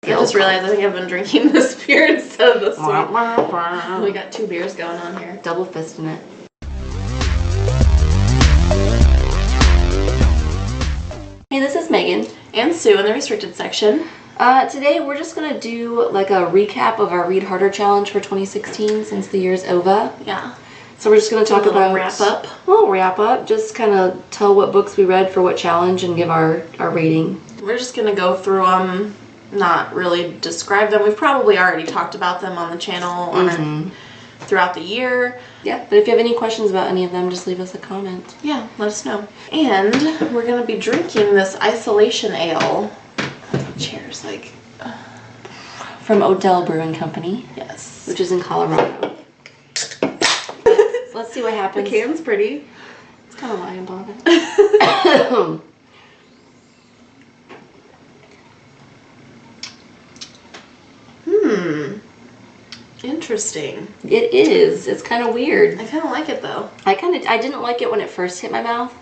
I just realized I think I've been drinking this beer instead of this one. We got 2 beers going on here. Double fisting it. Hey, this is Megan. And Sue in the restricted section. Today we're just going to do like a recap of our Read Harder challenge for 2016 since the year's over. Yeah. So we're just going to talk about... A little wrap up. Just kind of tell what books we read for what challenge and give our rating. We're just going to go through them, not really describe them. We've probably already talked about them on the channel throughout the year. Yeah, but if you have any questions about any of them, just leave us a comment. Yeah, let us know. And we're going to be drinking this Isolation Ale. Cheers, like... From Odell Brewing Company. Yes. Which is in Colorado. Let's see what happens. The can's pretty. It's kind of lion bobbing. Interesting. It is. It's kind of weird. I kind of like it though. I didn't like it when it first hit my mouth,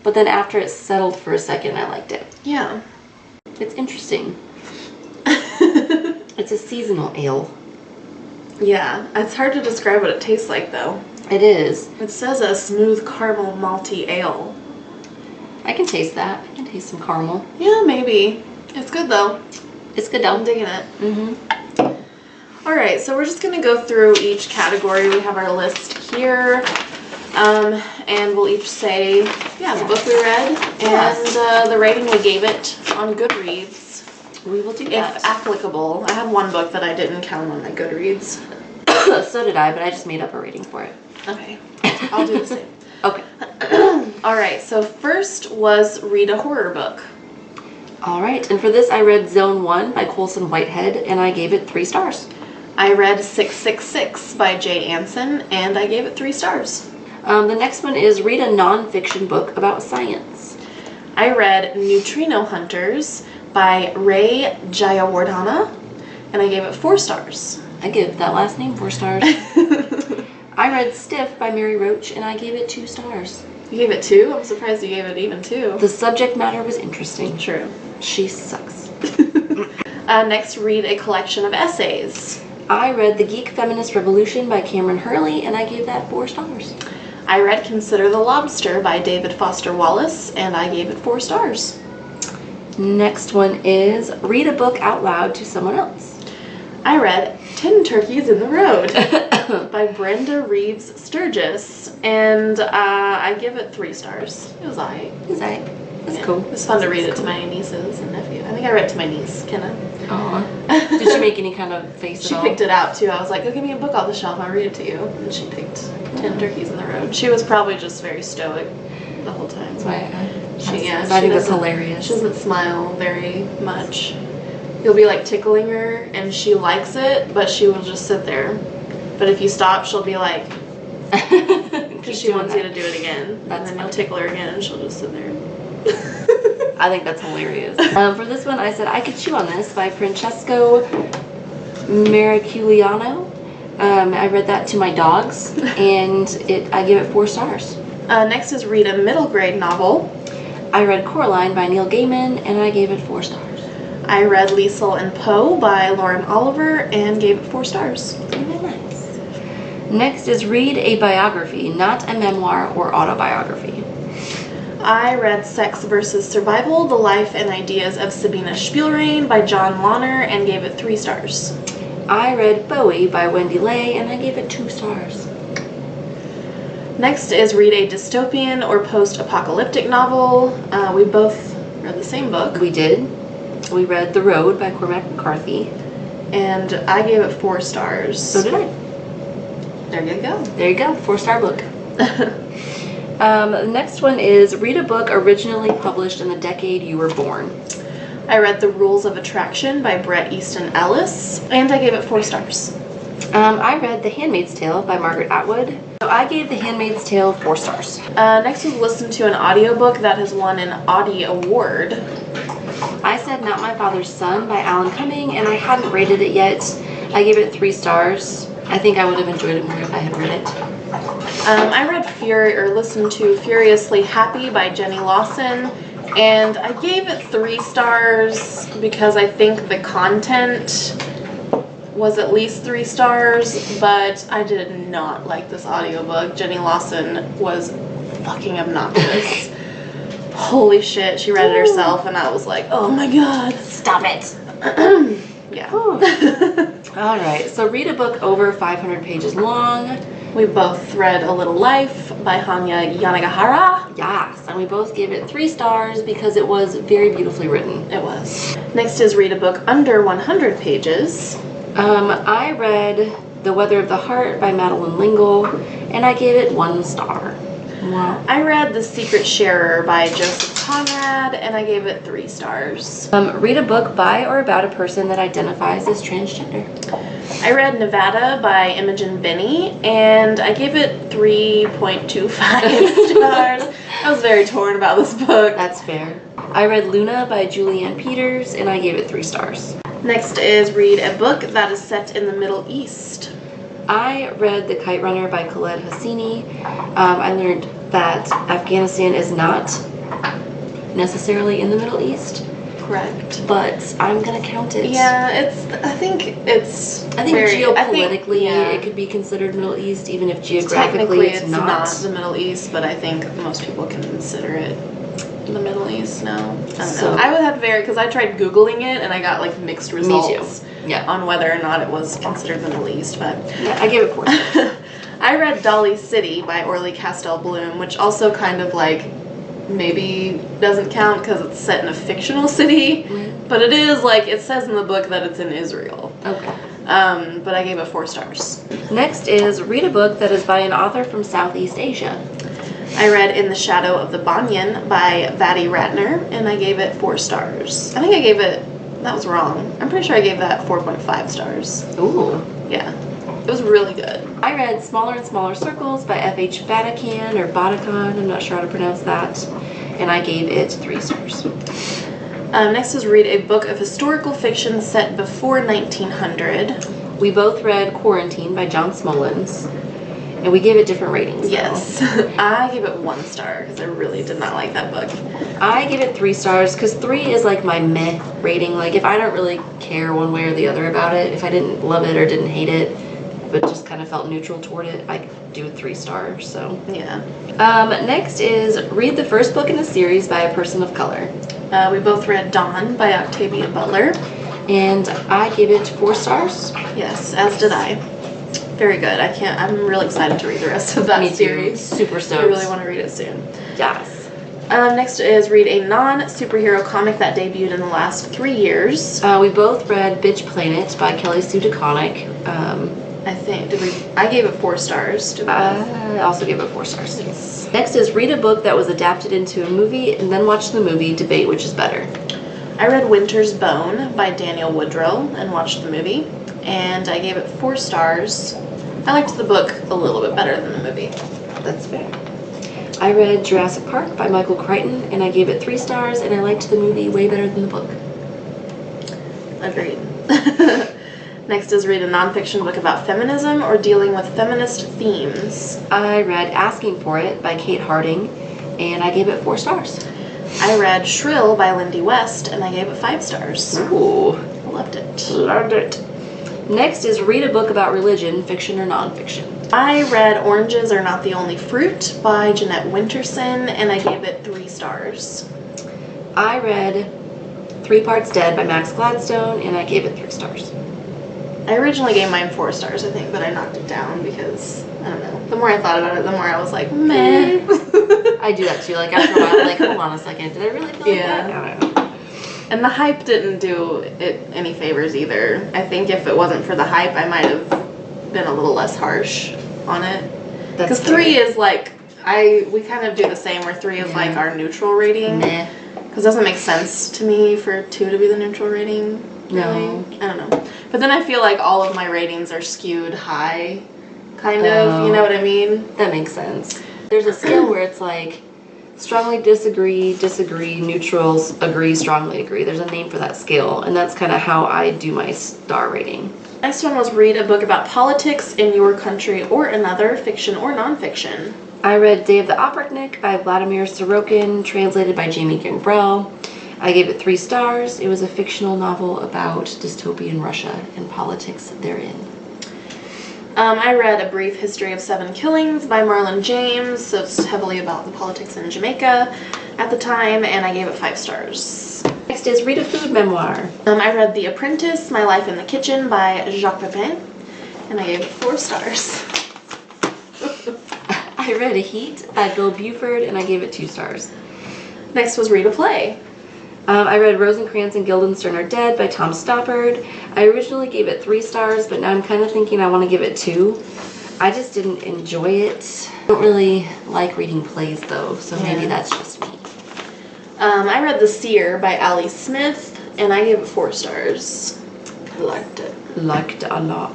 but then after it settled for a second, I liked it. Yeah. It's interesting. It's a seasonal ale. Yeah. It's hard to describe what it tastes like though. It is. It says a smooth caramel malty ale. I can taste that. I can taste some caramel. Yeah, maybe. It's good though. It's good though. I'm digging it. Alright, so we're just going to go through each category. We have our list here. And we'll each say, the book we read and the rating we gave it on Goodreads. We will do that. If applicable. I have one book that I didn't count on my Goodreads. So did I, but I just made up a rating for it. Okay. I'll do the same. Okay. Alright, so first was read a horror book. Alright, and for this I read Zone 1 by Colson Whitehead, and I gave it 3 stars. I read 666 by Jay Anson, and I gave it 3 stars. The next one is read a non-fiction book about science. I read Neutrino Hunters by Ray Jayawardena, and I gave it 4 stars. I give that last name 4 stars. I read Stiff by Mary Roach, and I gave it 2 stars. You gave it 2? I'm surprised you gave it even 2. The subject matter was interesting. True. She sucks. Next, read a collection of essays. I read The Geek Feminist Revolution by Cameron Hurley, and I gave that 4 stars. I read Consider the Lobster by David Foster Wallace, and I gave it 4 stars. Next one is read a book out loud to someone else. I read 10 Turkeys in the Road by Brenda Reeves Sturgis, and I give it 3 stars. It was alright. It was alright. It's cool. It was fun to read it to my nieces and nephew. I think I read it to my niece, Kenna. Aww. Did she make any kind of face She at all? picked it out too. I was like, go give me a book off the shelf, I'll read it to you. And she picked 10 Turkeys in the Road. She was probably just very stoic the whole time. That's why I think that's hilarious. She doesn't smile very much. You'll be like tickling her and she likes it, but she will just sit there. But if you stop, she'll be like, because she wants you to do it again. And then you'll tickle her again and she'll just sit there. I think that's hilarious. For this one, I said I Could Chew on This by Francesco Maraculiano. I read that to my dogs, and I give it 4 stars. Next is read a middle grade novel. I read Coraline by Neil Gaiman, and I gave it 4 stars. I read Liesel and Poe by Lauren Oliver, and gave it 4 stars. Very nice. Next is read a biography, not a memoir or autobiography. I read Sex vs. Survival, The Life and Ideas of Sabina Spielrein by John Launer, and gave it 3 stars. I read Bowie by Wendy Lay, and I gave it 2 stars. Next is read a dystopian or post-apocalyptic novel. We both read the same book. We did. We read The Road by Cormac McCarthy. And I gave it 4 stars. So did I. There you go. There you go. 4-star book. The next one is read a book originally published in the decade you were born. I read The Rules of Attraction by Bret Easton Ellis, and I gave it 4 stars. I read The Handmaid's Tale by Margaret Atwood. So I gave The Handmaid's Tale 4 stars. Next was listen to an audiobook that has won an Audie Award. I said Not My Father's Son by Alan Cumming, and I hadn't rated it yet. I gave it 3 stars. I think I would have enjoyed it more if I had read it. I read listened to Furiously Happy by Jenny Lawson, And I gave it 3 stars because I think the content was at least 3 stars, but I did not like this audiobook. Jenny Lawson was fucking obnoxious. Holy shit, she read it herself and I was like, oh my god. Stop it. Yeah. All right, so read a book over 500 pages long. We both read A Little Life by Hanya Yanagihara. Yes, and we both gave it 3 stars because it was very beautifully written. It was. Next is read a book under 100 pages. I read The Weather of the Heart by Madeline L'Engle, and I gave it 1 star. Wow. I read The Secret Sharer by Joseph Conrad, and I gave it 3 stars. Read a book by or about a person that identifies as transgender. I read Nevada by Imogen Benny, and I gave it 3.25 stars. I was very torn about this book. That's fair. I read Luna by Julianne Peters, and I gave it 3 stars. Next is read a book that is set in the Middle East. I read The Kite Runner by Khaled Hosseini. I learned that Afghanistan is not necessarily in the Middle East. Correct. But I'm gonna count it. Yeah, I think geopolitically yeah. it could be considered Middle East, even if geographically it's not the Middle East, but I think most people can consider it the Middle East now. I don't know. I would have because I tried Googling it and I got like mixed results on whether or not it was considered the Middle East, but yeah, I gave it 4 stars. I read Dolly City by Orly Castell Bloom, which also kind of like maybe doesn't count because it's set in a fictional city, but it is like it says in the book that it's in Israel. Okay. But I gave it 4 stars. Next is read a book that is by an author from Southeast Asia. I read In the Shadow of the Banyan by Vadi Ratner, and I gave it 4 stars. I think I gave it, that was wrong. I'm pretty sure I gave that 4.5 stars. Ooh. Yeah. It was really good. I read Smaller and Smaller Circles by F.H. Vatican or Vatican, I'm not sure how to pronounce that, and I gave it 3 stars. Next is read a book of historical fiction set before 1900. We both read Quarantine by John Smollins, and we gave it different ratings. Yes. I gave it 1 star because I really did not like that book. I give it 3 stars because 3 is like my meh rating. Like if I don't really care one way or the other about it, if I didn't love it or didn't hate it, but just kind of felt neutral toward it, I do 3 stars, so. Yeah. Next is read the first book in the series by a person of color. We both read Dawn by Octavia Butler. And I give it 4 stars. Yes, as did I. Very good. I'm really excited to read the rest of that series. Super stoked. I really want to read it soon. Yes. Next is read a non-superhero comic that debuted in the last 3 years. We both read Bitch Planet by Kelly Sue DeConnick. I think, I gave it 4 stars. I also gave it 4 stars. Yes. Next is read a book that was adapted into a movie and then watch the movie, debate which is better. I read Winter's Bone by Daniel Woodrow and watched the movie, and I gave it 4 stars. I liked the book a little bit better than the movie. That's fair. I read Jurassic Park by Michael Crichton, and I gave it 3 stars, and I liked the movie way better than the book. Agreed. Next is read a nonfiction book about feminism or dealing with feminist themes. I read Asking for It by Kate Harding, and I gave it 4 stars. I read Shrill by Lindy West, and I gave it 5 stars. Ooh. Loved it. Loved it. Next is read a book about religion, fiction or nonfiction. I read Oranges Are Not the Only Fruit by Jeanette Winterson, and I gave it 3 stars. I read 3 Parts Dead by Max Gladstone, and I gave it 3 stars. I originally gave mine 4 stars, I think, but I knocked it down because, I don't know, the more I thought about it, the more I was like, meh. I do that too, like after a while, like, hold on a second, did I really feel like that? I don't know. And the hype didn't do it any favors either. I think if it wasn't for the hype, I might have been a little less harsh on it. Because 3 is like, we kind of do the same, where 3 is like our neutral rating. Meh. Because it doesn't make sense to me for 2 to be the neutral rating. Really. No. I don't know. But then I feel like all of my ratings are skewed high, kind of. You know what I mean? That makes sense. There's a scale where it's like strongly disagree, neutrals, agree, strongly agree. There's a name for that scale, and that's kind of how I do my star rating. Next one was read a book about politics in your country or another, fiction or nonfiction. I read Day of the Oprechnik by Vladimir Sorokin, translated by Jamie Gangrel. I gave it 3 stars. It was a fictional novel about dystopian Russia and politics therein. I read A Brief History of 7 Killings by Marlon James, so it's heavily about the politics in Jamaica at the time, and I gave it 5 stars. Next is read a food memoir. I read The Apprentice, My Life in the Kitchen by Jacques Pepin, and I gave it 4 stars. I read A Heat by Bill Buford, and I gave it 2 stars. Next was Read a Play. I read Rosencrantz and Guildenstern Are Dead by Tom Stoppard. I originally gave it 3 stars, but now I'm kind of thinking I want to give it 2. I just didn't enjoy it. I don't really like reading plays though, so maybe that's just me. I read The Seer by Ali Smith, and I gave it 4 stars. I liked it. Liked it a lot.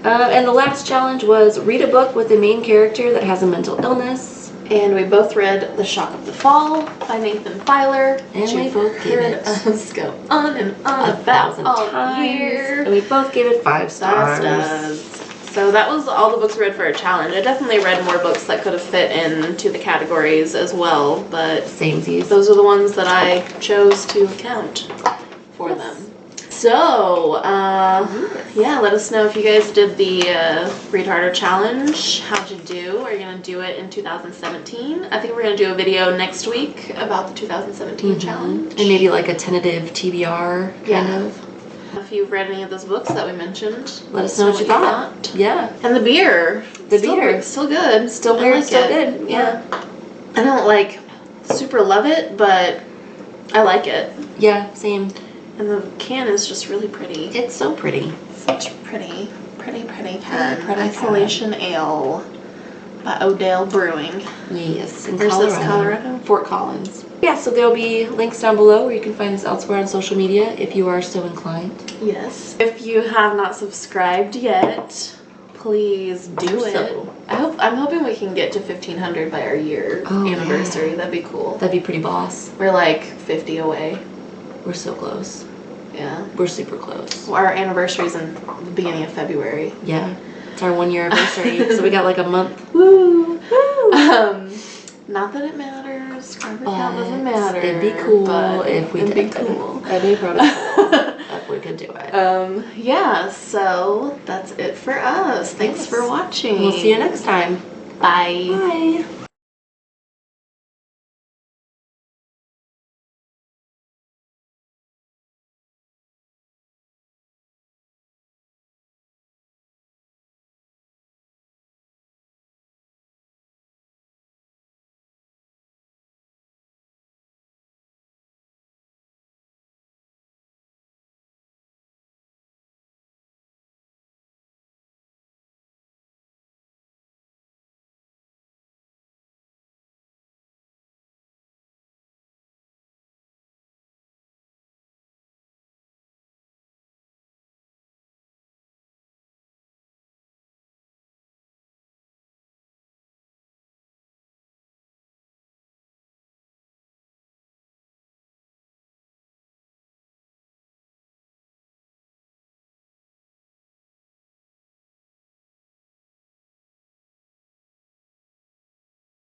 And the last challenge was read a book with a main character that has a mental illness. And we both read The Shock of the Fall by Nathan Filer. And we both gave it us go on and on about 1,000 all times. year. And we both gave it 5 stars. 5 stars. So that was all the books we read for our challenge. I definitely read more books that could have fit into the categories as well, but Samesies. those are the ones that I chose to count for them. So, yeah, let us know if you guys did the Read Harder Challenge. How'd you do? Are you going to do it in 2017? I think we're going to do a video next week about the 2017 challenge. And maybe like a tentative TBR kind of. If you've read any of those books that we mentioned, Let us know what you thought. Yeah. And the beer. The beer. Still good. Still I weird, like still it. good. Yeah. I don't like super love it, but I like it. Yeah, same. And the can is just really pretty. It's so pretty. Such pretty can. Pretty Isolation Ale by Odell Brewing. Yes, in Where's Colorado. this, Colorado? Fort Collins. Yeah, so there'll be links down below where you can find us elsewhere on social media if you are so inclined. Yes. If you have not subscribed yet, please do it. So. I'm hoping we can get to 1,500 by our year anniversary. Yeah. That'd be cool. That'd be pretty boss. We're like 50 away. We're so close. Yeah. We're super close. Well, our anniversary's in the beginning of February. Yeah. It's our 1 year anniversary, so we got like a month. Woo! Not that it matters. Carver count doesn't matter. It'd be cool if we did. It'd be cool. That'd be pretty cool if we could do it. Yeah, so that's it for us. Thanks for watching. We'll see you next time. Bye. Bye.